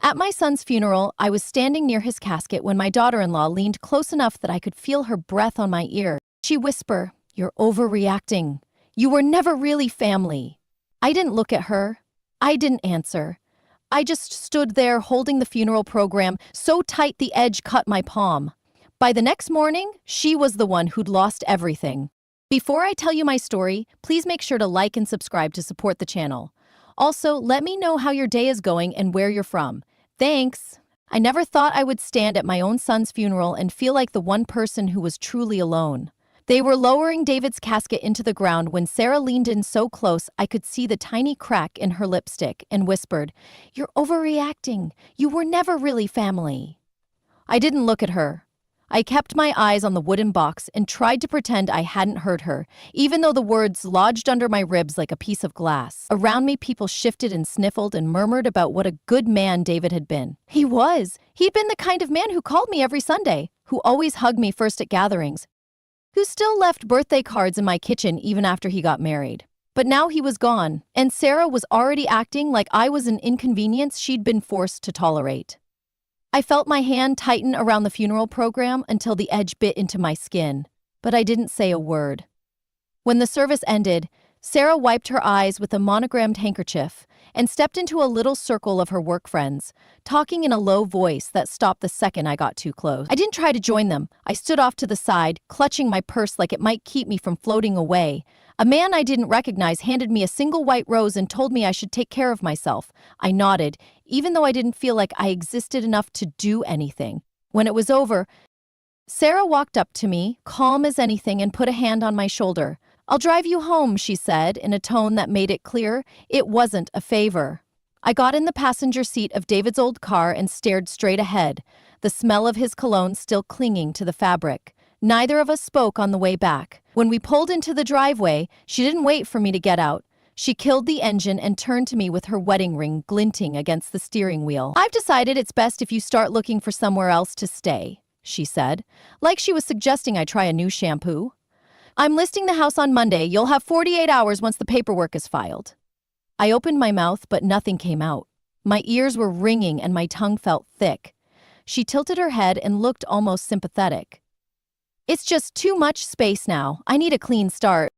At my son's funeral, I was standing near his casket when my daughter-in-law leaned close enough that I could feel her breath on my ear. She whispered, "You're overreacting. You were never really family." I didn't look at her. I didn't answer. I just stood there holding the funeral program so tight the edge cut my palm. By the next morning, she was the one who'd lost everything. Before I tell you my story, please make sure to like and subscribe to support the channel. Also, let me know how your day is going and where you're from. Thanks. I never thought I would stand at my own son's funeral and feel like the one person who was truly alone. They were lowering David's casket into the ground when Sarah leaned in so close I could see the tiny crack in her lipstick and whispered, "You're overreacting. You were never really family." I didn't look at her. I kept my eyes on the wooden box and tried to pretend I hadn't heard her, even though the words lodged under my ribs like a piece of glass. Around me, people shifted and sniffled and murmured about what a good man David had been. He was. He'd been the kind of man who called me every Sunday, who always hugged me first at gatherings, who still left birthday cards in my kitchen even after he got married. But now he was gone, and Sarah was already acting like I was an inconvenience she'd been forced to tolerate. I felt my hand tighten around the funeral program until the edge bit into my skin, but I didn't say a word. When the service ended, Sarah wiped her eyes with a monogrammed handkerchief and stepped into a little circle of her work friends, talking in a low voice that stopped the second I got too close. I didn't try to join them. I stood off to the side, clutching my purse like it might keep me from floating away. A man I didn't recognize handed me a single white rose and told me I should take care of myself. I nodded, even though I didn't feel like I existed enough to do anything. When it was over, Sarah walked up to me, calm as anything, and put a hand on my shoulder. "I'll drive you home," she said, in a tone that made it clear it wasn't a favor. I got in the passenger seat of David's old car and stared straight ahead, the smell of his cologne still clinging to the fabric. Neither of us spoke on the way back. When we pulled into the driveway, she didn't wait for me to get out. She killed the engine and turned to me with her wedding ring glinting against the steering wheel. "I've decided it's best if you start looking for somewhere else to stay," she said, like she was suggesting I try a new shampoo. "I'm listing the house on Monday. You'll have 48 hours once the paperwork is filed." I opened my mouth, but nothing came out. My ears were ringing and my tongue felt thick. She tilted her head and looked almost sympathetic. "It's just too much space now. I need a clean start."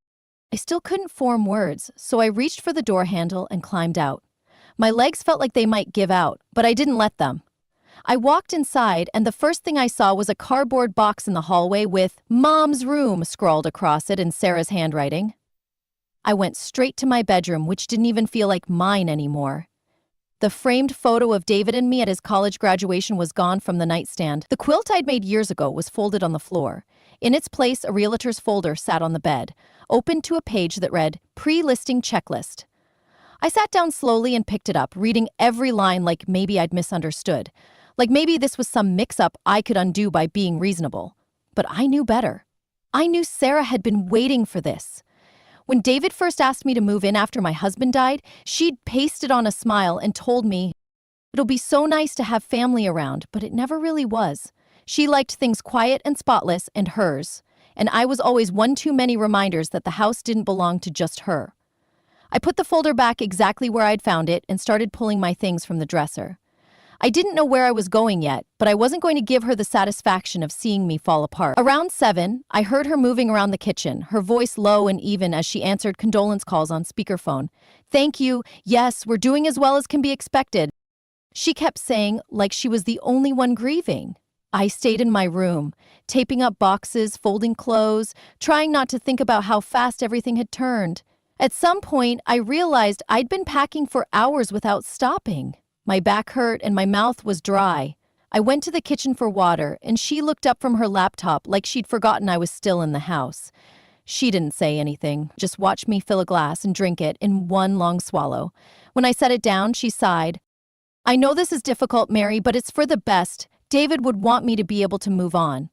I still couldn't form words, so I reached for the door handle and climbed out. My legs felt like they might give out, but I didn't let them. I walked inside, and the first thing I saw was a cardboard box in the hallway with "Mom's room" scrawled across it in Sarah's handwriting. I went straight to my bedroom, which didn't even feel like mine anymore. The framed photo of David and me at his college graduation was gone from the nightstand. The quilt I'd made years ago was folded on the floor. In its place, a realtor's folder sat on the bed, open to a page that read, "Pre-listing checklist." I sat down slowly and picked it up, reading every line like maybe I'd misunderstood. Like maybe this was some mix-up I could undo by being reasonable. But I knew better. I knew Sarah had been waiting for this. When David first asked me to move in after my husband died, she'd pasted on a smile and told me, "It'll be so nice to have family around," but it never really was. She liked things quiet and spotless, and hers. And I was always one too many reminders that the house didn't belong to just her. I put the folder back exactly where I'd found it and started pulling my things from the dresser. I didn't know where I was going yet, but I wasn't going to give her the satisfaction of seeing me fall apart. Around 7, I heard her moving around the kitchen, her voice low and even as she answered condolence calls on speakerphone. "Thank you. Yes, we're doing as well as can be expected," she kept saying, like she was the only one grieving. I stayed in my room, taping up boxes, folding clothes, trying not to think about how fast everything had turned. At some point, I realized I'd been packing for hours without stopping. My back hurt and my mouth was dry. I went to the kitchen for water, and she looked up from her laptop like she'd forgotten I was still in the house. She didn't say anything, just watched me fill a glass and drink it in one long swallow. When I set it down, she sighed. "I know this is difficult, Mary, but it's for the best. David would want me to be able to move on."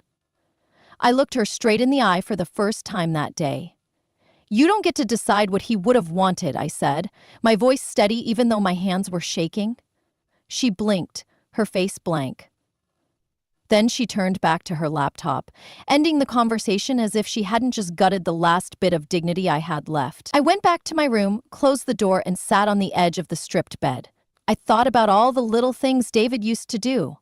I looked her straight in the eye for the first time that day. "You don't get to decide what he would have wanted," I said, my voice steady even though my hands were shaking. She blinked, her face blank. Then she turned back to her laptop, ending the conversation as if she hadn't just gutted the last bit of dignity I had left. I went back to my room, closed the door, and sat on the edge of the stripped bed. I thought about all the little things David used to do.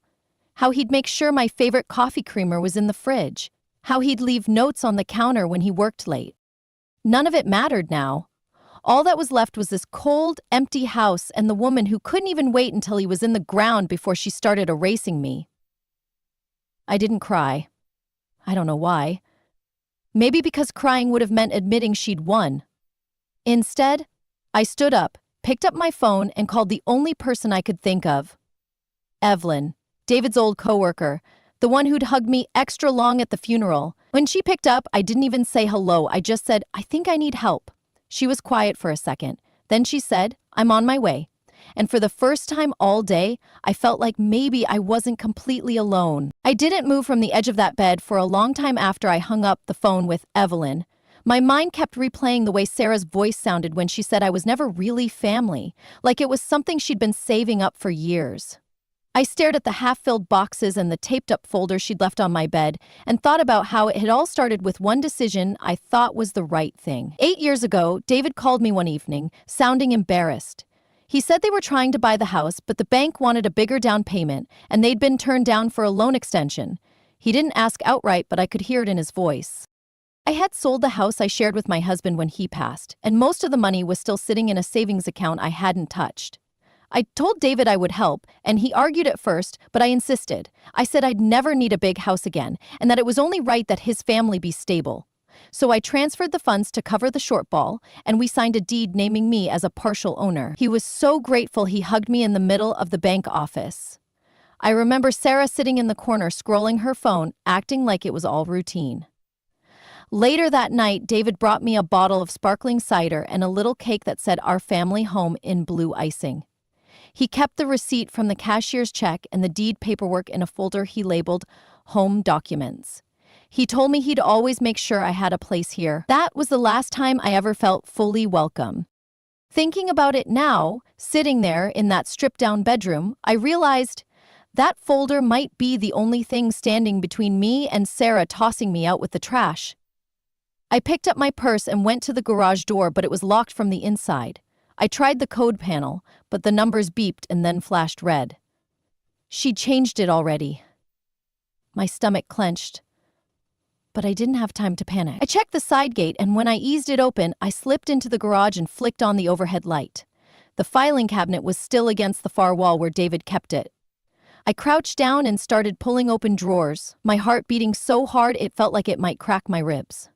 How he'd make sure my favorite coffee creamer was in the fridge. How he'd leave notes on the counter when he worked late. None of it mattered now. All that was left was this cold, empty house and the woman who couldn't even wait until he was in the ground before she started erasing me. I didn't cry. I don't know why. Maybe because crying would have meant admitting she'd won. Instead, I stood up, picked up my phone, and called the only person I could think of. Evelyn, David's old coworker, the one who'd hugged me extra long at the funeral. When she picked up, I didn't even say hello. I just said, "I think I need help." She was quiet for a second. Then she said, "I'm on my way." And for the first time all day, I felt like maybe I wasn't completely alone. I didn't move from the edge of that bed for a long time after I hung up the phone with Evelyn. My mind kept replaying the way Sarah's voice sounded when she said I was never really family, like it was something she'd been saving up for years. I stared at the half-filled boxes and the taped-up folder she'd left on my bed and thought about how it had all started with one decision I thought was the right thing. 8 years ago, David called me one evening, sounding embarrassed. He said they were trying to buy the house, but the bank wanted a bigger down payment, and they'd been turned down for a loan extension. He didn't ask outright, but I could hear it in his voice. I had sold the house I shared with my husband when he passed, and most of the money was still sitting in a savings account I hadn't touched. I told David I would help, and he argued at first, but I insisted. I said I'd never need a big house again, and that it was only right that his family be stable. So I transferred the funds to cover the shortfall, and we signed a deed naming me as a partial owner. He was so grateful he hugged me in the middle of the bank office. I remember Sarah sitting in the corner scrolling her phone, acting like it was all routine. Later that night, David brought me a bottle of sparkling cider and a little cake that said "Our Family Home" in blue icing. He kept the receipt from the cashier's check and the deed paperwork in a folder he labeled Home Documents. He told me he'd always make sure I had a place here. That was the last time I ever felt fully welcome. Thinking about it now, sitting there in that stripped-down bedroom, I realized that folder might be the only thing standing between me and Sarah tossing me out with the trash. I picked up my purse and went to the garage door, but it was locked from the inside. I tried the code panel, but the numbers beeped and then flashed red. She'd changed it already. My stomach clenched, but I didn't have time to panic. I checked the side gate, and when I eased it open, I slipped into the garage and flicked on the overhead light. The filing cabinet was still against the far wall where David kept it. I crouched down and started pulling open drawers, my heart beating so hard it felt like it might crack my ribs.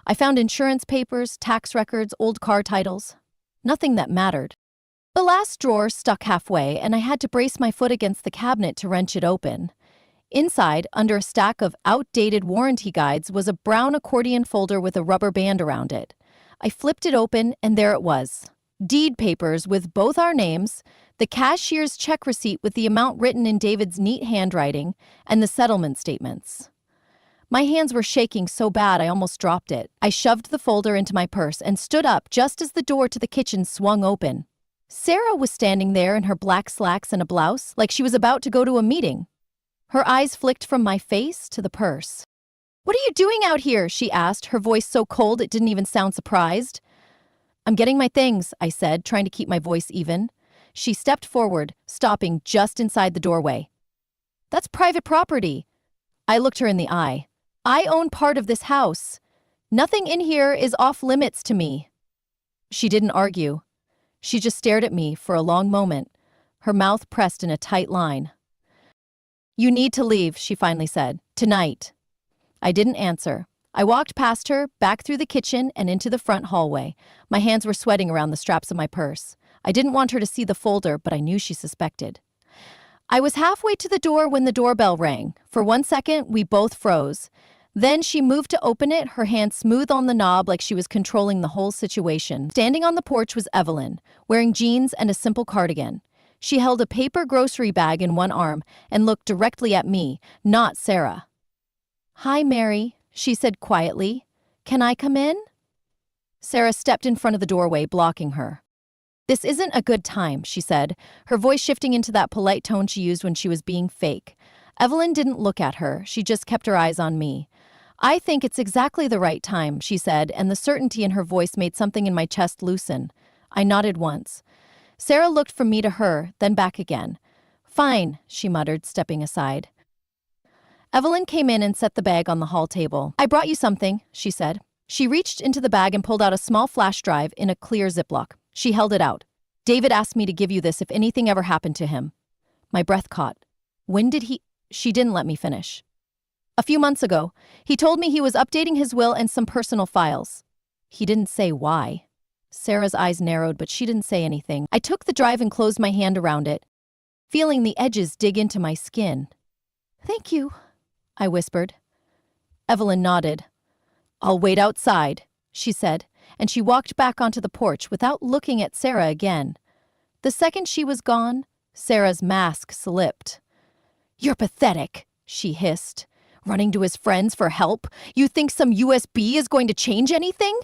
I found insurance papers, tax records, old car titles. Nothing that mattered. The last drawer stuck halfway, and I had to brace my foot against the cabinet to wrench it open. Inside, under a stack of outdated warranty guides, was a brown accordion folder with a rubber band around it. I flipped it open, and there it was. Deed papers with both our names, the cashier's check receipt with the amount written in David's neat handwriting, and the settlement statements. My hands were shaking so bad I almost dropped it. I shoved the folder into my purse and stood up just as the door to the kitchen swung open. Sarah was standing there in her black slacks and a blouse, like she was about to go to a meeting. Her eyes flicked from my face to the purse. "What are you doing out here?" she asked, her voice so cold it didn't even sound surprised. "I'm getting my things," I said, trying to keep my voice even. She stepped forward, stopping just inside the doorway. "That's private property." I looked her in the eye. "I own part of this house. Nothing in here is off limits to me." She didn't argue. She just stared at me for a long moment, her mouth pressed in a tight line. "You need to leave," she finally said. "Tonight." I didn't answer. I walked past her, back through the kitchen and into the front hallway. My hands were sweating around the straps of my purse. I didn't want her to see the folder, but I knew she suspected. I was halfway to the door when the doorbell rang. For 1 second, we both froze. Then she moved to open it, her hand smooth on the knob like she was controlling the whole situation. Standing on the porch was Evelyn, wearing jeans and a simple cardigan. She held a paper grocery bag in one arm and looked directly at me, not Sarah. "Hi, Mary," she said quietly. "Can I come in?" Sarah stepped in front of the doorway, blocking her. "This isn't a good time," she said, her voice shifting into that polite tone she used when she was being fake. Evelyn didn't look at her, she just kept her eyes on me. "I think it's exactly the right time," she said, and the certainty in her voice made something in my chest loosen. I nodded once. Sarah looked from me to her, then back again. Fine, she muttered, stepping aside. Evelyn came in and set the bag on the hall table. I brought you something, she said. She reached into the bag and pulled out a small flash drive in a clear Ziploc. She held it out. David asked me to give you this if anything ever happened to him. My breath caught. When did he? She didn't let me finish. A few months ago, he told me he was updating his will and some personal files. He didn't say why. Sarah's eyes narrowed, but she didn't say anything. I took the drive and closed my hand around it, feeling the edges dig into my skin. Thank you, I whispered. Evelyn nodded. I'll wait outside, she said, and she walked back onto the porch without looking at Sarah again. The second she was gone, Sarah's mask slipped. You're pathetic, she hissed. Running to his friends for help? You think some USB is going to change anything?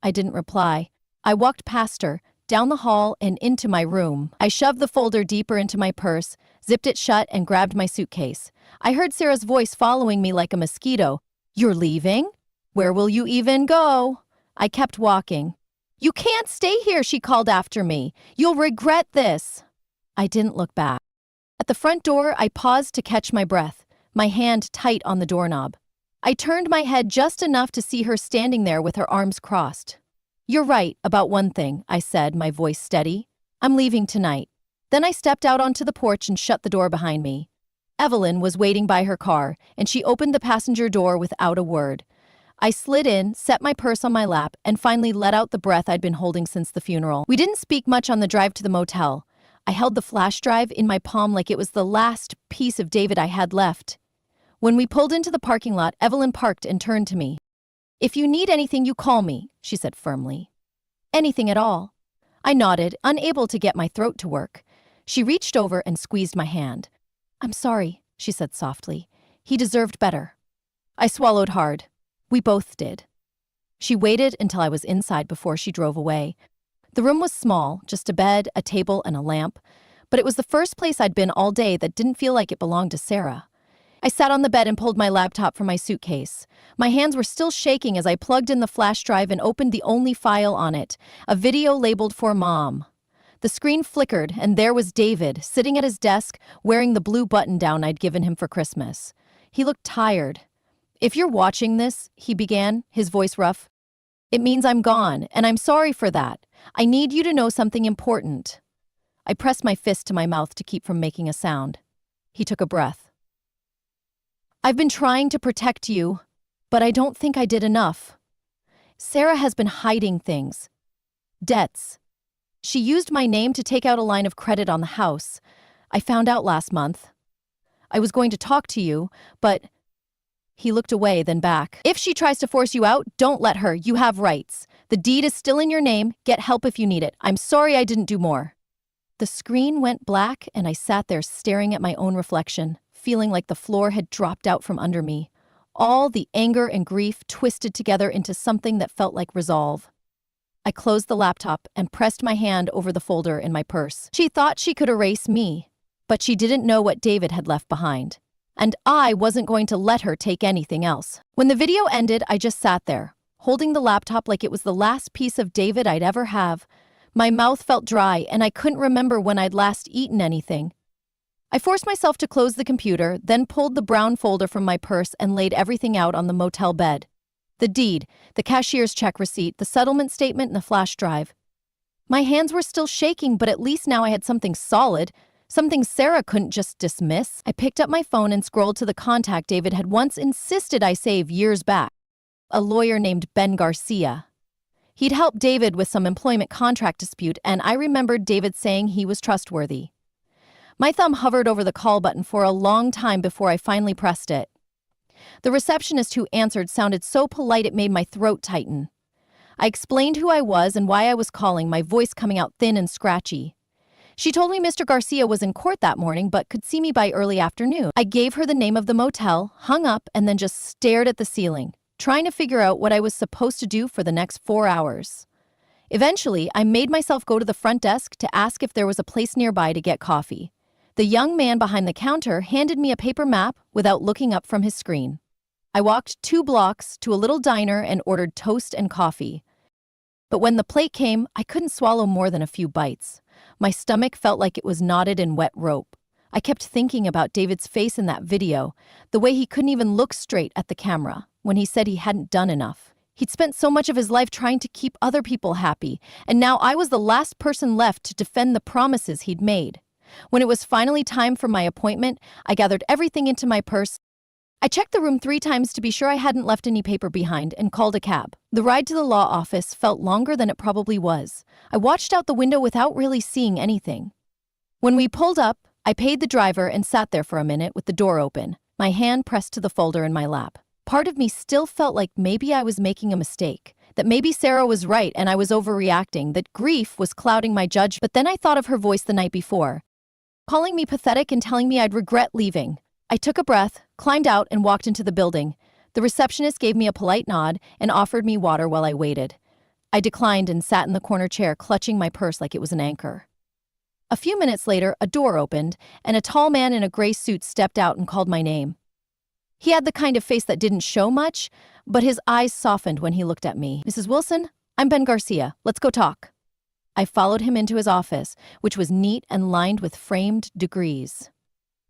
I didn't reply. I walked past her, down the hall and into my room. I shoved the folder deeper into my purse, zipped it shut, and grabbed my suitcase. I heard Sarah's voice following me like a mosquito. You're leaving? Where will you even go? I kept walking. You can't stay here, she called after me. You'll regret this. I didn't look back. At the front door, I paused to catch my breath, my hand tight on the doorknob. I turned my head just enough to see her standing there with her arms crossed. You're right about one thing, I said, my voice steady. I'm leaving tonight. Then I stepped out onto the porch and shut the door behind me. Evelyn was waiting by her car, and she opened the passenger door without a word. I slid in, set my purse on my lap, and finally let out the breath I'd been holding since the funeral. We didn't speak much on the drive to the motel. I held the flash drive in my palm like it was the last piece of David I had left. When we pulled into the parking lot, Evelyn parked and turned to me. If you need anything, you call me, she said firmly. Anything at all. I nodded, unable to get my throat to work. She reached over and squeezed my hand. I'm sorry, she said softly. He deserved better. I swallowed hard. We both did. She waited until I was inside before she drove away. The room was small, just a bed, a table, and a lamp, but it was the first place I'd been all day that didn't feel like it belonged to Sarah. I sat on the bed and pulled my laptop from my suitcase. My hands were still shaking as I plugged in the flash drive and opened the only file on it, a video labeled for Mom. The screen flickered, and there was David, sitting at his desk, wearing the blue button-down I'd given him for Christmas. He looked tired. If you're watching this, he began, his voice rough, it means I'm gone, and I'm sorry for that. I need you to know something important. I pressed my fist to my mouth to keep from making a sound. He took a breath. I've been trying to protect you, but I don't think I did enough. Sarah has been hiding things. Debts. She used my name to take out a line of credit on the house. I found out last month. I was going to talk to you, but... He looked away, then back. If she tries to force you out, don't let her. You have rights. The deed is still in your name. Get help if you need it. I'm sorry I didn't do more. The screen went black, and I sat there staring at my own reflection, feeling like the floor had dropped out from under me. All the anger and grief twisted together into something that felt like resolve. I closed the laptop and pressed my hand over the folder in my purse. She thought she could erase me, but she didn't know what David had left behind. And I wasn't going to let her take anything else. When the video ended, I just sat there, holding the laptop like it was the last piece of David I'd ever have. My mouth felt dry, and I couldn't remember when I'd last eaten anything. I forced myself to close the computer, then pulled the brown folder from my purse and laid everything out on the motel bed. The deed, the cashier's check receipt, the settlement statement, and the flash drive. My hands were still shaking, but at least now I had something solid, something Sarah couldn't just dismiss. I picked up my phone and scrolled to the contact David had once insisted I save years back. A lawyer named Ben Garcia. He'd helped David with some employment contract dispute, and I remembered David saying he was trustworthy. My thumb hovered over the call button for a long time before I finally pressed it. The receptionist who answered sounded so polite it made my throat tighten. I explained who I was and why I was calling, my voice coming out thin and scratchy. She told me Mr. Garcia was in court that morning but could see me by early afternoon. I gave her the name of the motel, hung up, and then just stared at the ceiling, trying to figure out what I was supposed to do for the next 4 hours. Eventually, I made myself go to the front desk to ask if there was a place nearby to get coffee. The young man behind the counter handed me a paper map without looking up from his screen. I walked 2 blocks to a little diner and ordered toast and coffee. But when the plate came, I couldn't swallow more than a few bites. My stomach felt like it was knotted in wet rope. I kept thinking about David's face in that video, the way he couldn't even look straight at the camera when he said he hadn't done enough. He'd spent so much of his life trying to keep other people happy, and now I was the last person left to defend the promises he'd made. When it was finally time for my appointment, I gathered everything into my purse. I checked the room 3 times to be sure I hadn't left any paper behind and called a cab. The ride to the law office felt longer than it probably was. I watched out the window without really seeing anything. When we pulled up, I paid the driver and sat there for a minute with the door open, my hand pressed to the folder in my lap. Part of me still felt like maybe I was making a mistake, that maybe Sarah was right and I was overreacting, that grief was clouding my judgment. But then I thought of her voice the night before, calling me pathetic and telling me I'd regret leaving. I took a breath, climbed out, and walked into the building. The receptionist gave me a polite nod and offered me water while I waited. I declined and sat in the corner chair, clutching my purse like it was an anchor. A few minutes later, a door opened, and a tall man in a gray suit stepped out and called my name. He had the kind of face that didn't show much, but his eyes softened when he looked at me. "Mrs. Wilson, I'm Ben Garcia. Let's go talk." I followed him into his office, which was neat and lined with framed degrees.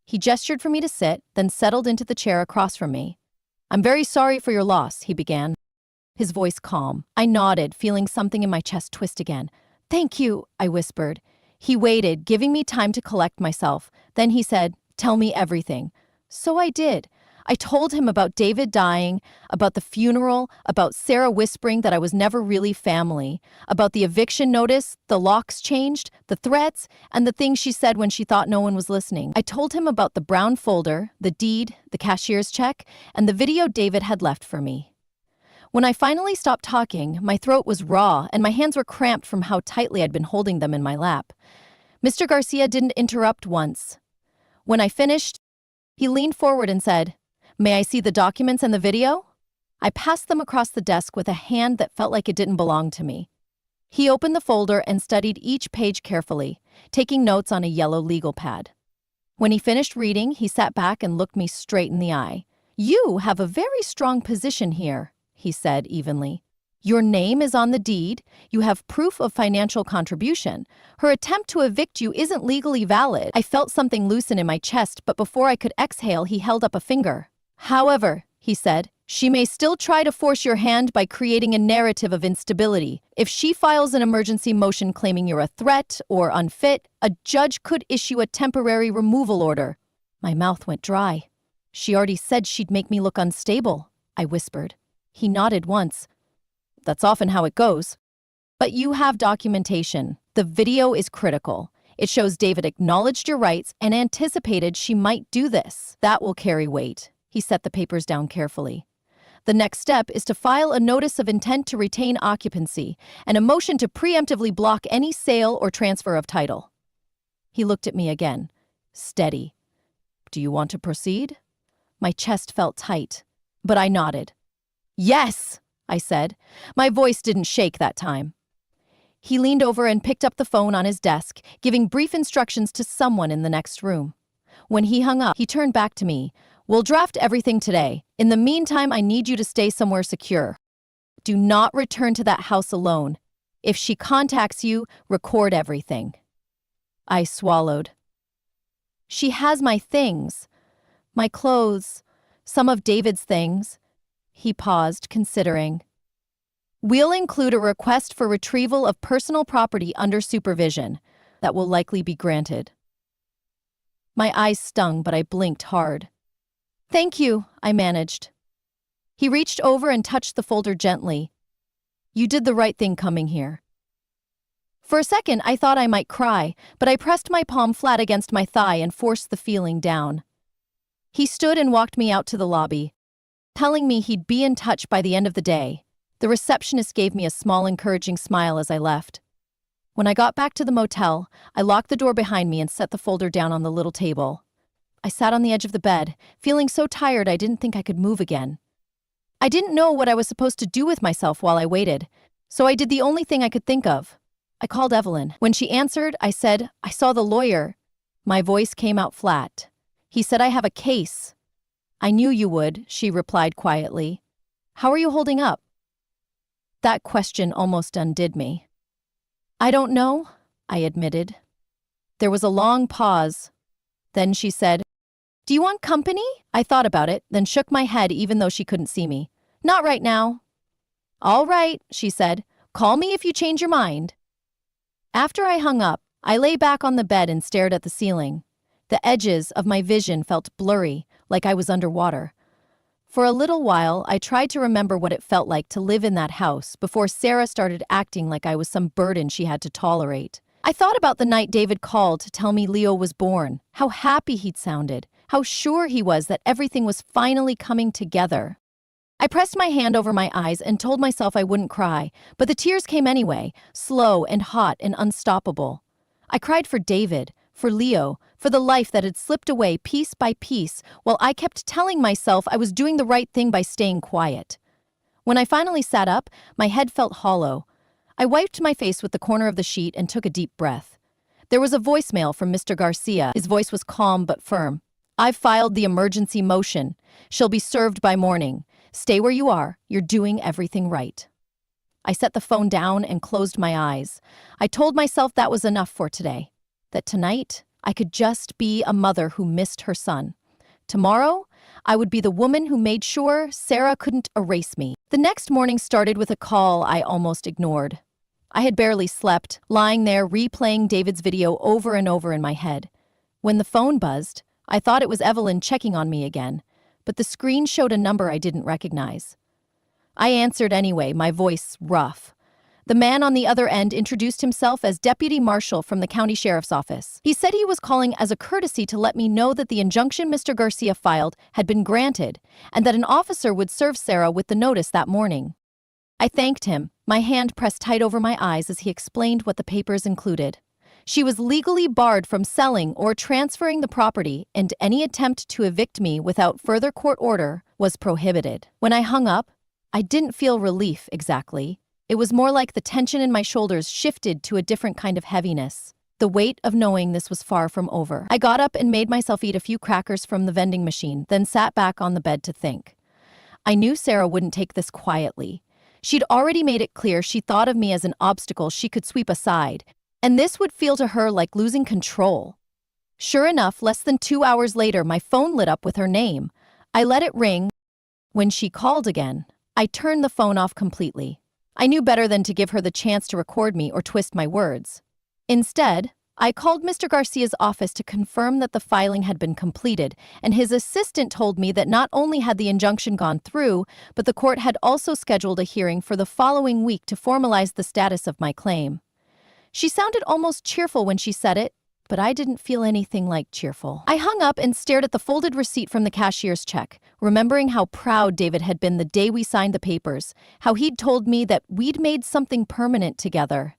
He gestured for me to sit, then settled into the chair across from me. "I'm very sorry for your loss," he began, his voice calm. I nodded, feeling something in my chest twist again. "Thank you," I whispered. He waited, giving me time to collect myself. Then he said, "Tell me everything." So I did. I told him about David dying, about the funeral, about Sarah whispering that I was never really family, about the eviction notice, the locks changed, the threats, and the things she said when she thought no one was listening. I told him about the brown folder, the deed, the cashier's check, and the video David had left for me. When I finally stopped talking, my throat was raw and my hands were cramped from how tightly I'd been holding them in my lap. Mr. Garcia didn't interrupt once. When I finished, he leaned forward and said, "May I see the documents and the video?" I passed them across the desk with a hand that felt like it didn't belong to me. He opened the folder and studied each page carefully, taking notes on a yellow legal pad. When he finished reading, he sat back and looked me straight in the eye. "You have a very strong position here," he said evenly. "Your name is on the deed, you have proof of financial contribution. Her attempt to evict you isn't legally valid." I felt something loosen in my chest, but before I could exhale, he held up a finger. "However," he said, "she may still try to force your hand by creating a narrative of instability. If she files an emergency motion claiming you're a threat or unfit, a judge could issue a temporary removal order." My mouth went dry. "She already said she'd make me look unstable," I whispered. He nodded once. "That's often how it goes." "But you have documentation. The video is critical. It shows David acknowledged your rights and anticipated she might do this. That will carry weight." He set the papers down carefully. "The next step is to file a notice of intent to retain occupancy and a motion to preemptively block any sale or transfer of title." He looked at me again, steady. "Do you want to proceed?" My chest felt tight, but I nodded. "Yes," I said. My voice didn't shake that time. He leaned over and picked up the phone on his desk, giving brief instructions to someone in the next room. When he hung up, he turned back to me. "We'll draft everything today. In the meantime, I need you to stay somewhere secure. Do not return to that house alone. If she contacts you, record everything." I swallowed. "She has my things. My clothes. Some of David's things." He paused, considering. "We'll include a request for retrieval of personal property under supervision. That will likely be granted." My eyes stung, but I blinked hard. "Thank you," I managed. He reached over and touched the folder gently. "You did the right thing coming here." For a second, I thought I might cry, but I pressed my palm flat against my thigh and forced the feeling down. He stood and walked me out to the lobby, telling me he'd be in touch by the end of the day. The receptionist gave me a small, encouraging smile as I left. When I got back to the motel, I locked the door behind me and set the folder down on the little table. I sat on the edge of the bed, feeling so tired I didn't think I could move again. I didn't know what I was supposed to do with myself while I waited, so I did the only thing I could think of. I called Evelyn. When she answered, I said, "I saw the lawyer." My voice came out flat. "He said I have a case." "I knew you would," she replied quietly. "How are you holding up?" That question almost undid me. "I don't know," I admitted. There was a long pause. Then she said, "Do you want company?" I thought about it, then shook my head even though she couldn't see me. "Not right now." "All right," she said. "Call me if you change your mind." After I hung up, I lay back on the bed and stared at the ceiling. The edges of my vision felt blurry, like I was underwater. For a little while, I tried to remember what it felt like to live in that house before Sarah started acting like I was some burden she had to tolerate. I thought about the night David called to tell me Leo was born, how happy he'd sounded, how sure he was that everything was finally coming together. I pressed my hand over my eyes and told myself I wouldn't cry, but the tears came anyway, slow and hot and unstoppable. I cried for David, for Leo, for the life that had slipped away piece by piece, while I kept telling myself I was doing the right thing by staying quiet. When I finally sat up, my head felt hollow. I wiped my face with the corner of the sheet and took a deep breath. There was a voicemail from Mr. Garcia. His voice was calm but firm. "I've filed the emergency motion. She'll be served by morning. Stay where you are. You're doing everything right." I set the phone down and closed my eyes. I told myself that was enough for today. That tonight, I could just be a mother who missed her son. Tomorrow, I would be the woman who made sure Sarah couldn't erase me. The next morning started with a call I almost ignored. I had barely slept, lying there replaying David's video over and over in my head. When the phone buzzed, I thought it was Evelyn checking on me again, but the screen showed a number I didn't recognize. I answered anyway, my voice rough. The man on the other end introduced himself as Deputy Marshal from the County Sheriff's Office. He said he was calling as a courtesy to let me know that the injunction Mr. Garcia filed had been granted, and that an officer would serve Sarah with the notice that morning. I thanked him, my hand pressed tight over my eyes as he explained what the papers included. She was legally barred from selling or transferring the property, and any attempt to evict me without further court order was prohibited. When I hung up, I didn't feel relief exactly. It was more like the tension in my shoulders shifted to a different kind of heaviness, the weight of knowing this was far from over. I got up and made myself eat a few crackers from the vending machine, then sat back on the bed to think. I knew Sarah wouldn't take this quietly. She'd already made it clear she thought of me as an obstacle she could sweep aside, and this would feel to her like losing control. Sure enough, less than 2 hours later, my phone lit up with her name. I let it ring. When she called again, I turned the phone off completely. I knew better than to give her the chance to record me or twist my words. Instead, I called Mr. Garcia's office to confirm that the filing had been completed, and his assistant told me that not only had the injunction gone through, but the court had also scheduled a hearing for the following week to formalize the status of my claim. She sounded almost cheerful when she said it, but I didn't feel anything like cheerful. I hung up and stared at the folded receipt from the cashier's check, remembering how proud David had been the day we signed the papers, how he'd told me that we'd made something permanent together.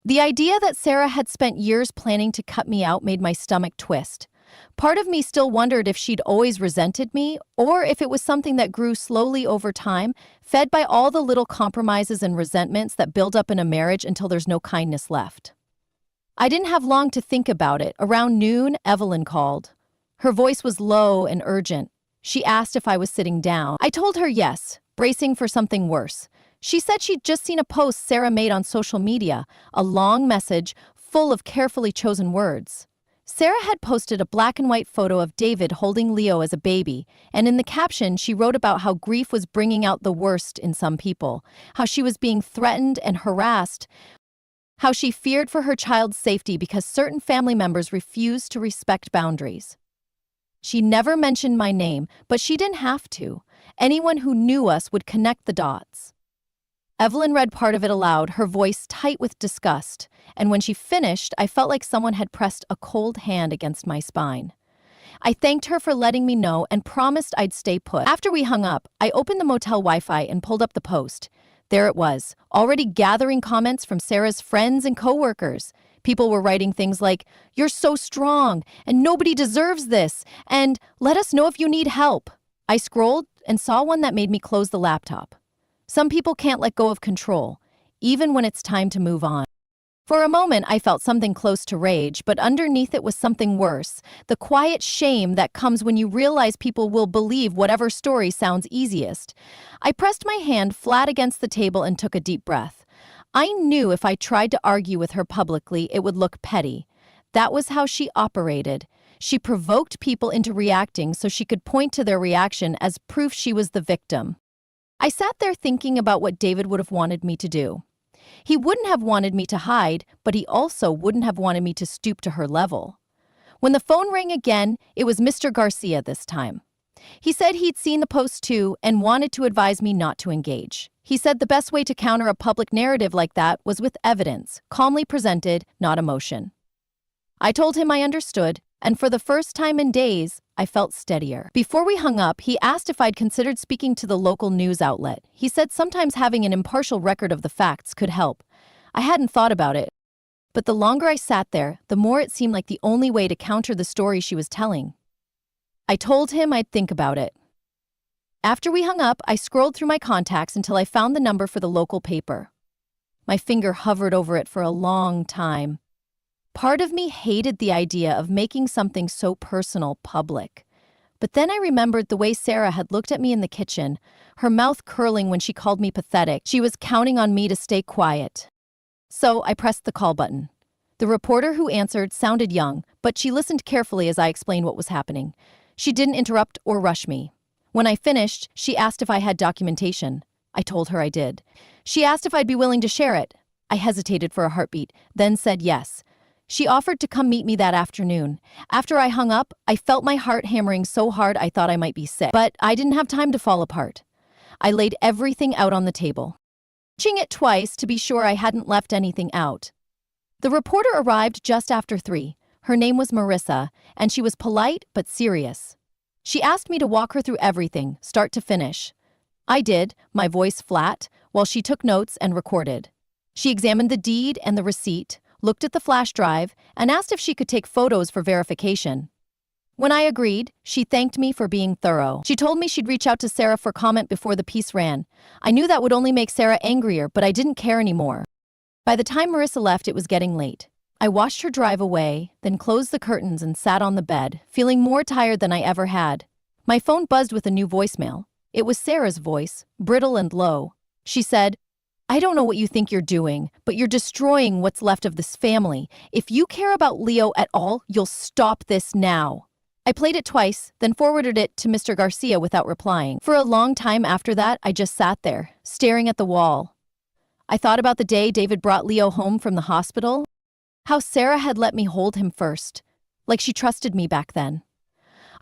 The idea that Sarah had spent years planning to cut me out made my stomach twist. Part of me still wondered if she'd always resented me, or if it was something that grew slowly over time, fed by all the little compromises and resentments that build up in a marriage until there's no kindness left. I didn't have long to think about it. Around noon, Evelyn called. Her voice was low and urgent. She asked if I was sitting down. I told her yes, bracing for something worse. She said she'd just seen a post Sarah made on social media, a long message full of carefully chosen words. Sarah had posted a black and white photo of David holding Leo as a baby, and in the caption she wrote about how grief was bringing out the worst in some people, how she was being threatened and harassed, how she feared for her child's safety because certain family members refused to respect boundaries. She never mentioned my name, but she didn't have to. Anyone who knew us would connect the dots. Evelyn read part of it aloud, her voice tight with disgust, and when she finished, I felt like someone had pressed a cold hand against my spine. I thanked her for letting me know and promised I'd stay put. After we hung up, I opened the motel Wi-Fi and pulled up the post. There it was, already gathering comments from Sarah's friends and coworkers. People were writing things like, "You're so strong, and nobody deserves this," and "Let us know if you need help." I scrolled and saw one that made me close the laptop. Some people can't let go of control, even when it's time to move on. For a moment, I felt something close to rage, but underneath it was something worse, the quiet shame that comes when you realize people will believe whatever story sounds easiest. I pressed my hand flat against the table and took a deep breath. I knew if I tried to argue with her publicly, it would look petty. That was how she operated. She provoked people into reacting so she could point to their reaction as proof she was the victim. I sat there thinking about what David would have wanted me to do. He wouldn't have wanted me to hide, but he also wouldn't have wanted me to stoop to her level. When the phone rang again, it was Mr. Garcia this time. He said he'd seen the post too and wanted to advise me not to engage. He said the best way to counter a public narrative like that was with evidence, calmly presented, not emotion. I told him I understood, and for the first time in days, I felt steadier. Before we hung up, he asked if I'd considered speaking to the local news outlet. He said sometimes having an impartial record of the facts could help. I hadn't thought about it, but the longer I sat there, the more it seemed like the only way to counter the story she was telling. I told him I'd think about it. After we hung up, I scrolled through my contacts until I found the number for the local paper. My finger hovered over it for a long time. Part of me hated the idea of making something so personal public. But then I remembered the way Sarah had looked at me in the kitchen, her mouth curling when she called me pathetic. She was counting on me to stay quiet. So I pressed the call button. The reporter who answered sounded young, but she listened carefully as I explained what was happening. She didn't interrupt or rush me. When I finished, she asked if I had documentation. I told her I did. She asked if I'd be willing to share it. I hesitated for a heartbeat, then said yes. She offered to come meet me that afternoon. After I hung up, I felt my heart hammering so hard I thought I might be sick. But I didn't have time to fall apart. I laid everything out on the table, checking it twice to be sure I hadn't left anything out. The reporter arrived just after 3. Her name was Marissa, and she was polite but serious. She asked me to walk her through everything, start to finish. I did, my voice flat, while she took notes and recorded. She examined the deed and the receipt, looked at the flash drive, and asked if she could take photos for verification. When I agreed, she thanked me for being thorough. She told me she'd reach out to Sarah for comment before the piece ran. I knew that would only make Sarah angrier, but I didn't care anymore. By the time Marissa left, it was getting late. I watched her drive away, then closed the curtains and sat on the bed, feeling more tired than I ever had. My phone buzzed with a new voicemail. It was Sarah's voice, brittle and low. She said, "I don't know what you think you're doing, but you're destroying what's left of this family. If you care about Leo at all, you'll stop this now." I played it twice, then forwarded it to Mr. Garcia without replying. For a long time after that, I just sat there, staring at the wall. I thought about the day David brought Leo home from the hospital, how Sarah had let me hold him first, like she trusted me back then.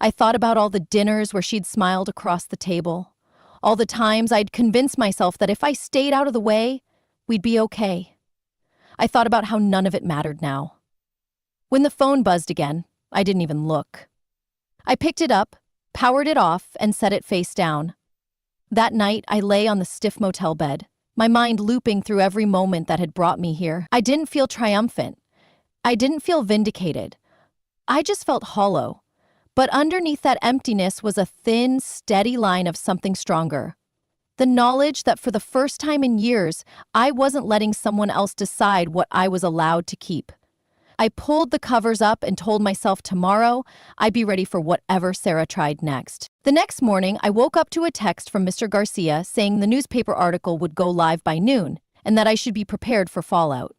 I thought about all the dinners where she'd smiled across the table, all the times I'd convinced myself that if I stayed out of the way, we'd be okay. I thought about how none of it mattered now. When the phone buzzed again, I didn't even look. I picked it up, powered it off, and set it face down. That night, I lay on the stiff motel bed, my mind looping through every moment that had brought me here. I didn't feel triumphant. I didn't feel vindicated. I just felt hollow. But underneath that emptiness was a thin, steady line of something stronger. The knowledge that for the first time in years, I wasn't letting someone else decide what I was allowed to keep. I pulled the covers up and told myself tomorrow I'd be ready for whatever Sarah tried next. The next morning, I woke up to a text from Mr. Garcia saying the newspaper article would go live by noon and that I should be prepared for fallout.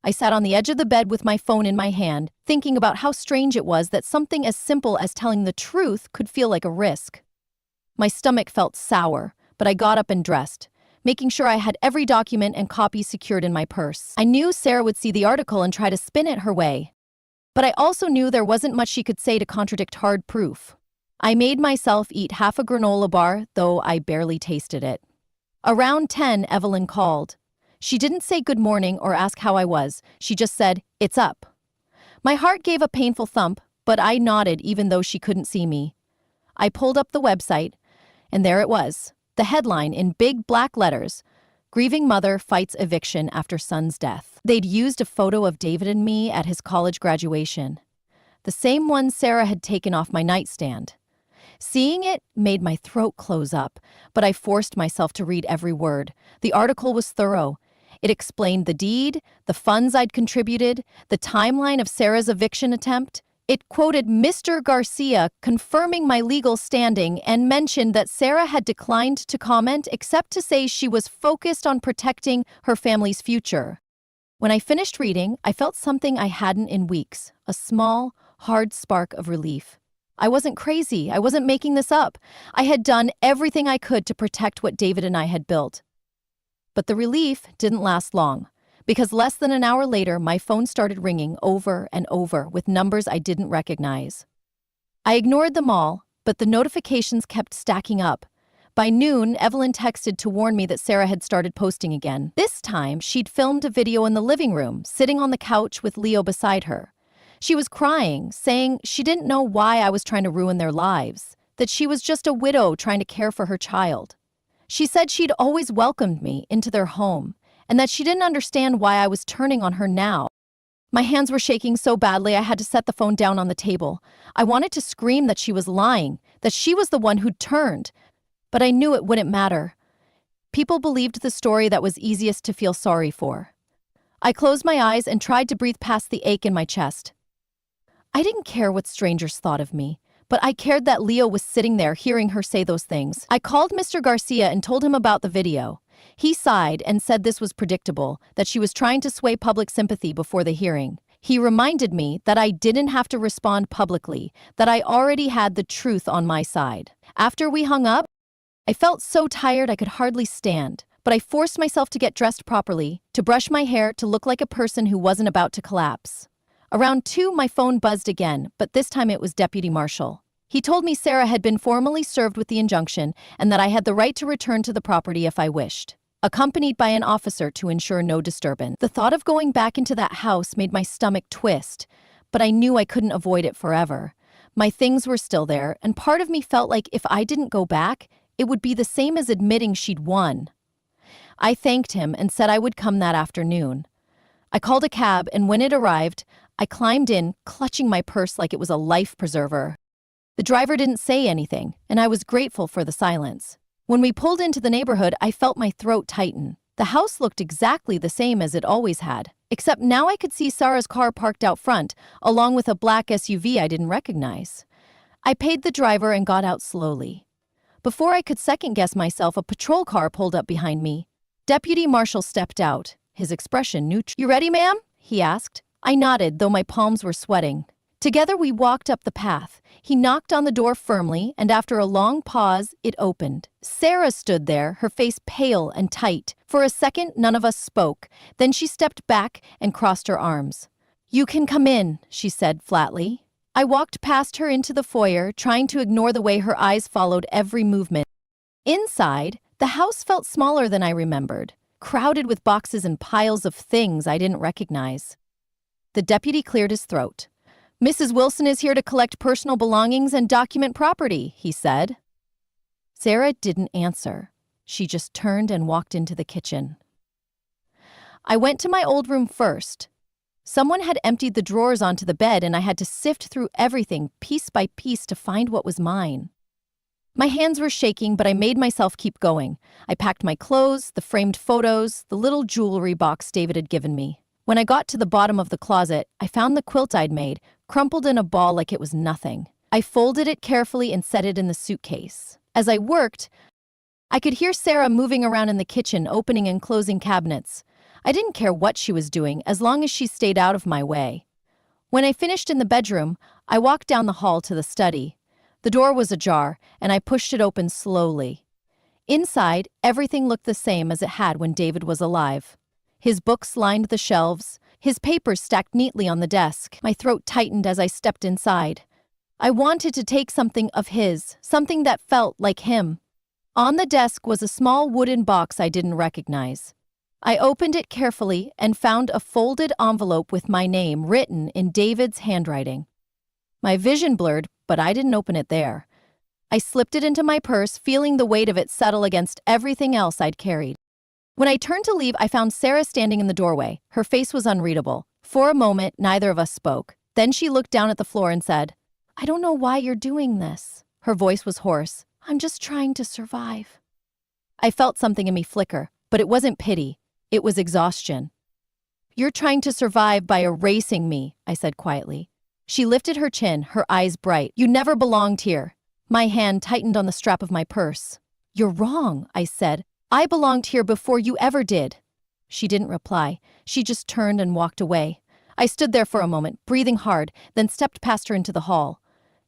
I sat on the edge of the bed with my phone in my hand, thinking about how strange it was that something as simple as telling the truth could feel like a risk. My stomach felt sour, but I got up and dressed, making sure I had every document and copy secured in my purse. I knew Sarah would see the article and try to spin it her way, but I also knew there wasn't much she could say to contradict hard proof. I made myself eat half a granola bar, though I barely tasted it. Around 10, Evelyn called. She didn't say good morning or ask how I was. She just said, "It's up." My heart gave a painful thump, but I nodded even though she couldn't see me. I pulled up the website, and there it was, the headline in big black letters, "Grieving Mother Fights Eviction After Son's Death." They'd used a photo of David and me at his college graduation, the same one Sarah had taken off my nightstand. Seeing it made my throat close up, but I forced myself to read every word. The article was thorough. It explained the deed, the funds I'd contributed, the timeline of Sarah's eviction attempt. It quoted Mr. Garcia confirming my legal standing and mentioned that Sarah had declined to comment except to say she was focused on protecting her family's future. When I finished reading, I felt something I hadn't in weeks, a small, hard spark of relief. I wasn't crazy. I wasn't making this up. I had done everything I could to protect what David and I had built. But the relief didn't last long, because less than an hour later, my phone started ringing over and over with numbers I didn't recognize. I ignored them all, but the notifications kept stacking up. By noon, Evelyn texted to warn me that Sarah had started posting again. This time, she'd filmed a video in the living room, sitting on the couch with Leo beside her. She was crying, saying she didn't know why I was trying to ruin their lives, that she was just a widow trying to care for her child. She said she'd always welcomed me into their home, and that she didn't understand why I was turning on her now. My hands were shaking so badly I had to set the phone down on the table. I wanted to scream that she was lying, that she was the one who'd turned, but I knew it wouldn't matter. People believed the story that was easiest to feel sorry for. I closed my eyes and tried to breathe past the ache in my chest. I didn't care what strangers thought of me, but I cared that Leo was sitting there hearing her say those things. I called Mr. Garcia and told him about the video. He sighed and said this was predictable, that she was trying to sway public sympathy before the hearing. He reminded me that I didn't have to respond publicly, that I already had the truth on my side. After we hung up, I felt so tired I could hardly stand, but I forced myself to get dressed properly, to brush my hair to look like a person who wasn't about to collapse. Around 2, my phone buzzed again, but this time it was Deputy Marshal. He told me Sarah had been formally served with the injunction and that I had the right to return to the property if I wished, accompanied by an officer to ensure no disturbance. The thought of going back into that house made my stomach twist, but I knew I couldn't avoid it forever. My things were still there, and part of me felt like if I didn't go back, it would be the same as admitting she'd won. I thanked him and said I would come that afternoon. I called a cab, and when it arrived, I climbed in, clutching my purse like it was a life preserver. The driver didn't say anything, and I was grateful for the silence. When we pulled into the neighborhood, I felt my throat tighten. The house looked exactly the same as it always had, except now I could see Sarah's car parked out front, along with a black SUV I didn't recognize. I paid the driver and got out slowly. Before I could second-guess myself, a patrol car pulled up behind me. Deputy Marshal stepped out, his expression neutral. "You ready, ma'am?" he asked. I nodded, though my palms were sweating. Together we walked up the path. He knocked on the door firmly, and after a long pause, it opened. Sarah stood there, her face pale and tight. For a second, none of us spoke. Then she stepped back and crossed her arms. "You can come in," she said flatly. I walked past her into the foyer, trying to ignore the way her eyes followed every movement. Inside, the house felt smaller than I remembered, crowded with boxes and piles of things I didn't recognize. The deputy cleared his throat. "Mrs. Wilson is here to collect personal belongings and document property," he said. Sarah didn't answer. She just turned and walked into the kitchen. I went to my old room first. Someone had emptied the drawers onto the bed, and I had to sift through everything piece by piece to find what was mine. My hands were shaking, but I made myself keep going. I packed my clothes, the framed photos, the little jewelry box David had given me. When I got to the bottom of the closet, I found the quilt I'd made, crumpled in a ball like it was nothing. I folded it carefully and set it in the suitcase. As I worked, I could hear Sarah moving around in the kitchen, opening and closing cabinets. I didn't care what she was doing, as long as she stayed out of my way. When I finished in the bedroom, I walked down the hall to the study. The door was ajar, and I pushed it open slowly. Inside, everything looked the same as it had when David was alive. His books lined the shelves, his papers stacked neatly on the desk. My throat tightened as I stepped inside. I wanted to take something of his, something that felt like him. On the desk was a small wooden box I didn't recognize. I opened it carefully and found a folded envelope with my name written in David's handwriting. My vision blurred, but I didn't open it there. I slipped it into my purse, feeling the weight of it settle against everything else I'd carried. When I turned to leave, I found Sarah standing in the doorway. Her face was unreadable. For a moment, neither of us spoke. Then she looked down at the floor and said, "I don't know why you're doing this." Her voice was hoarse. "I'm just trying to survive." I felt something in me flicker, but it wasn't pity. It was exhaustion. "You're trying to survive by erasing me," I said quietly. She lifted her chin, her eyes bright. "You never belonged here." My hand tightened on the strap of my purse. "You're wrong," I said. "I belonged here before you ever did." She didn't reply. She just turned and walked away. I stood there for a moment, breathing hard, then stepped past her into the hall.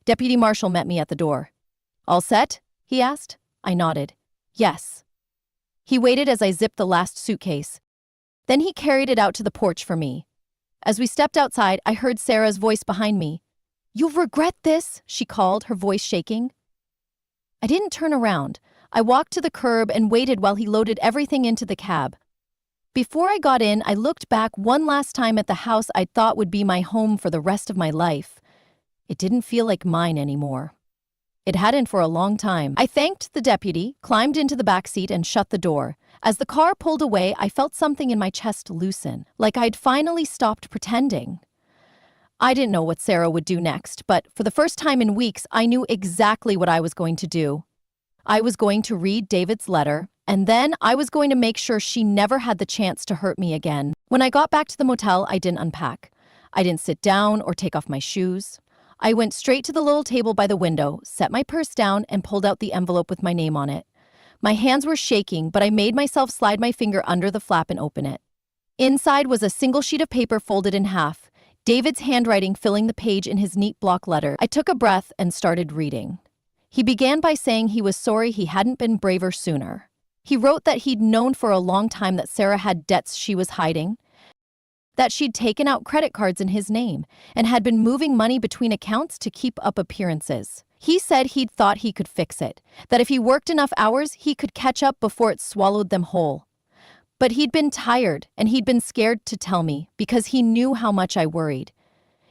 Deputy Marshal met me at the door. "All set?" he asked. I nodded. "Yes." He waited as I zipped the last suitcase. Then he carried it out to the porch for me. As we stepped outside, I heard Sarah's voice behind me. "You'll regret this," she called, her voice shaking. I didn't turn around. I walked to the curb and waited while he loaded everything into the cab. Before I got in, I looked back one last time at the house I thought would be my home for the rest of my life. It didn't feel like mine anymore. It hadn't for a long time. I thanked the deputy, climbed into the back seat, and shut the door. As the car pulled away, I felt something in my chest loosen, like I'd finally stopped pretending. I didn't know what Sarah would do next, but for the first time in weeks, I knew exactly what I was going to do. I was going to read David's letter, and then I was going to make sure she never had the chance to hurt me again. When I got back to the motel, I didn't unpack. I didn't sit down or take off my shoes. I went straight to the little table by the window, set my purse down, and pulled out the envelope with my name on it. My hands were shaking, but I made myself slide my finger under the flap and open it. Inside was a single sheet of paper folded in half, David's handwriting filling the page in his neat block letter. I took a breath and started reading. He began by saying he was sorry he hadn't been braver sooner. He wrote that he'd known for a long time that Sarah had debts she was hiding, that she'd taken out credit cards in his name, and had been moving money between accounts to keep up appearances. He said he'd thought he could fix it, that if he worked enough hours, he could catch up before it swallowed them whole. But he'd been tired, and he'd been scared to tell me, because he knew how much I worried.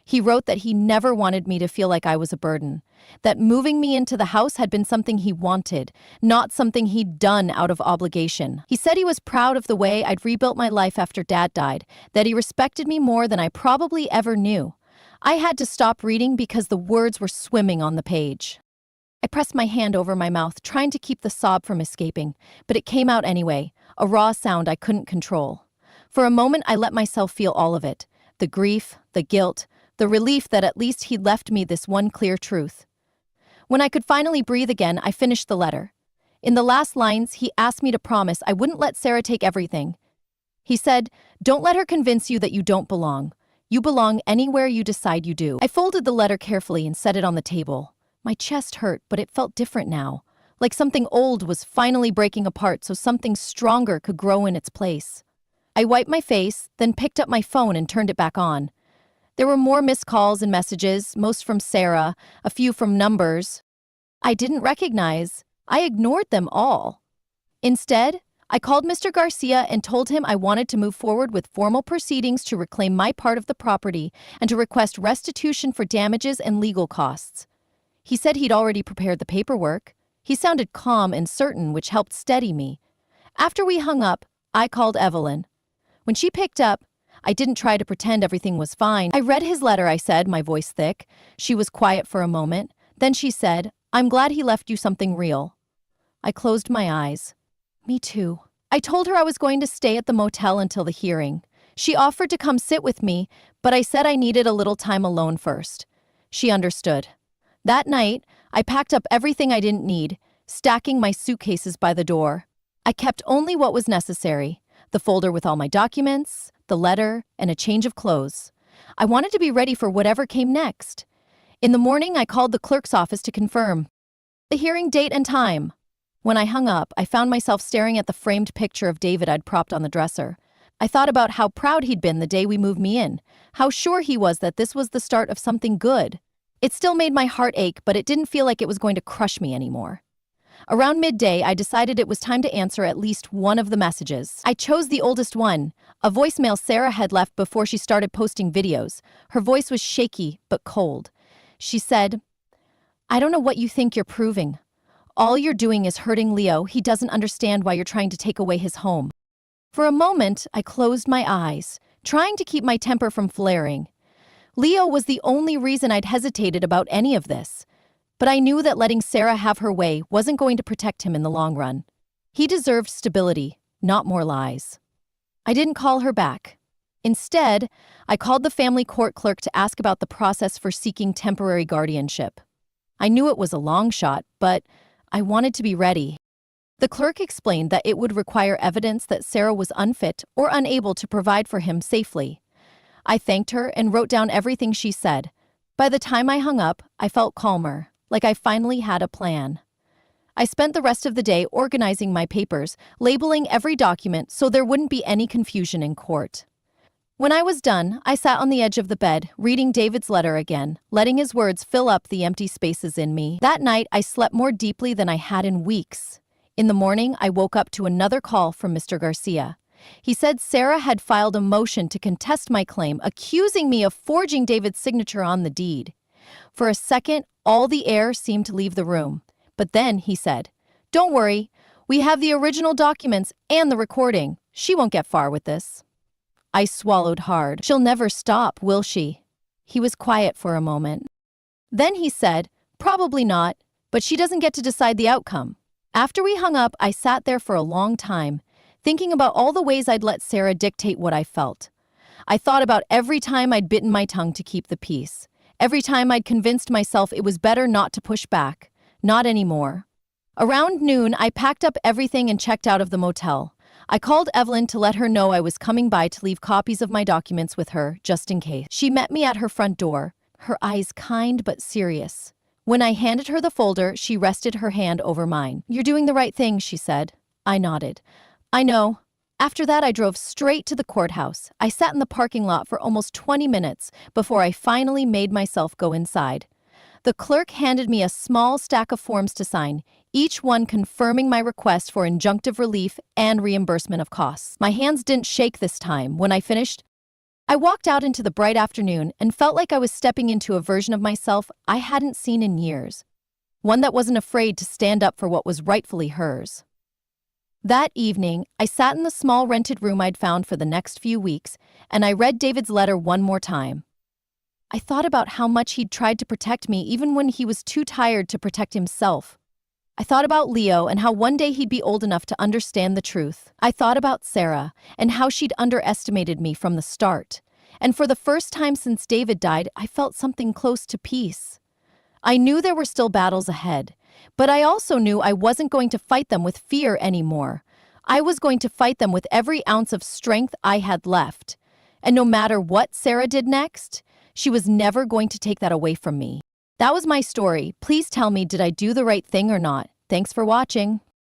He wrote that he never wanted me to feel like I was a burden, that moving me into the house had been something he wanted, not something he'd done out of obligation. He said he was proud of the way I'd rebuilt my life after Dad died, that he respected me more than I probably ever knew. I had to stop reading because the words were swimming on the page. I pressed my hand over my mouth, trying to keep the sob from escaping, but it came out anyway, a raw sound I couldn't control. For a moment, I let myself feel all of it, the grief, the guilt, the relief that at least he'd left me this one clear truth. When I could finally breathe again, I finished the letter. In the last lines, he asked me to promise I wouldn't let Sarah take everything. He said, "Don't let her convince you that you don't belong. You belong anywhere you decide you do." I folded the letter carefully and set it on the table. My chest hurt, but it felt different now, like something old was finally breaking apart so something stronger could grow in its place. I wiped my face, then picked up my phone and turned it back on. There were more missed calls and messages, most from Sarah, a few from numbers I didn't recognize. I ignored them all. Instead, I called Mr. Garcia and told him I wanted to move forward with formal proceedings to reclaim my part of the property and to request restitution for damages and legal costs. He said he'd already prepared the paperwork. He sounded calm and certain, which helped steady me. After we hung up, I called Evelyn. When she picked up, I didn't try to pretend everything was fine. "I read his letter," I said, my voice thick. She was quiet for a moment. Then she said, "I'm glad he left you something real." I closed my eyes. Me too. I told her I was going to stay at the motel until the hearing. She offered to come sit with me, but I said I needed a little time alone first. She understood. That night, I packed up everything I didn't need, stacking my suitcases by the door. I kept only what was necessary, the folder with all my documents, the letter, and a change of clothes. I wanted to be ready for whatever came next. In the morning, I called the clerk's office to confirm the hearing date and time. When I hung up, I found myself staring at the framed picture of David I'd propped on the dresser. I thought about how proud he'd been the day we moved me in, how sure he was that this was the start of something good. It still made my heart ache, but it didn't feel like it was going to crush me anymore. Around midday, I decided it was time to answer at least one of the messages. I chose the oldest one, a voicemail Sarah had left before she started posting videos. Her voice was shaky, but cold. She said, "I don't know what you think you're proving. All you're doing is hurting Leo. He doesn't understand why you're trying to take away his home." For a moment, I closed my eyes, trying to keep my temper from flaring. Leo was the only reason I'd hesitated about any of this. But I knew that letting Sarah have her way wasn't going to protect him in the long run. He deserved stability, not more lies. I didn't call her back. Instead, I called the family court clerk to ask about the process for seeking temporary guardianship. I knew it was a long shot, but I wanted to be ready. The clerk explained that it would require evidence that Sarah was unfit or unable to provide for him safely. I thanked her and wrote down everything she said. By the time I hung up, I felt calmer, like I finally had a plan. I spent the rest of the day organizing my papers, labeling every document so there wouldn't be any confusion in court. When I was done, I sat on the edge of the bed, reading David's letter again, letting his words fill up the empty spaces in me. That night, I slept more deeply than I had in weeks. In the morning, I woke up to another call from Mr. Garcia. He said Sarah had filed a motion to contest my claim, accusing me of forging David's signature on the deed. For a second, all the air seemed to leave the room. But then he said, "Don't worry, we have the original documents and the recording. She won't get far with this." I swallowed hard. She'll never stop, will she? He was quiet for a moment. Then he said, "Probably not, but she doesn't get to decide the outcome." After we hung up, I sat there for a long time, thinking about all the ways I'd let Sarah dictate what I felt. I thought about every time I'd bitten my tongue to keep the peace, every time I'd convinced myself it was better not to push back. Not anymore. Around noon, I packed up everything and checked out of the motel. I called Evelyn to let her know I was coming by to leave copies of my documents with her, just in case. She met me at her front door, her eyes kind but serious. When I handed her the folder, she rested her hand over mine. "You're doing the right thing," she said. I nodded. "I know." After that, I drove straight to the courthouse. I sat in the parking lot for almost 20 minutes before I finally made myself go inside. The clerk handed me a small stack of forms to sign, each one confirming my request for injunctive relief and reimbursement of costs. My hands didn't shake this time. When I finished, I walked out into the bright afternoon and felt like I was stepping into a version of myself I hadn't seen in years, one that wasn't afraid to stand up for what was rightfully hers. That evening, I sat in the small rented room I'd found for the next few weeks, and I read David's letter one more time. I thought about how much he'd tried to protect me even when he was too tired to protect himself. I thought about Leo and how one day he'd be old enough to understand the truth. I thought about Sarah and how she'd underestimated me from the start. And for the first time since David died, I felt something close to peace. I knew there were still battles ahead, but I also knew I wasn't going to fight them with fear anymore. I was going to fight them with every ounce of strength I had left. And no matter what Sarah did next, she was never going to take that away from me. That was my story. Please tell me, did I do the right thing or not? Thanks for watching.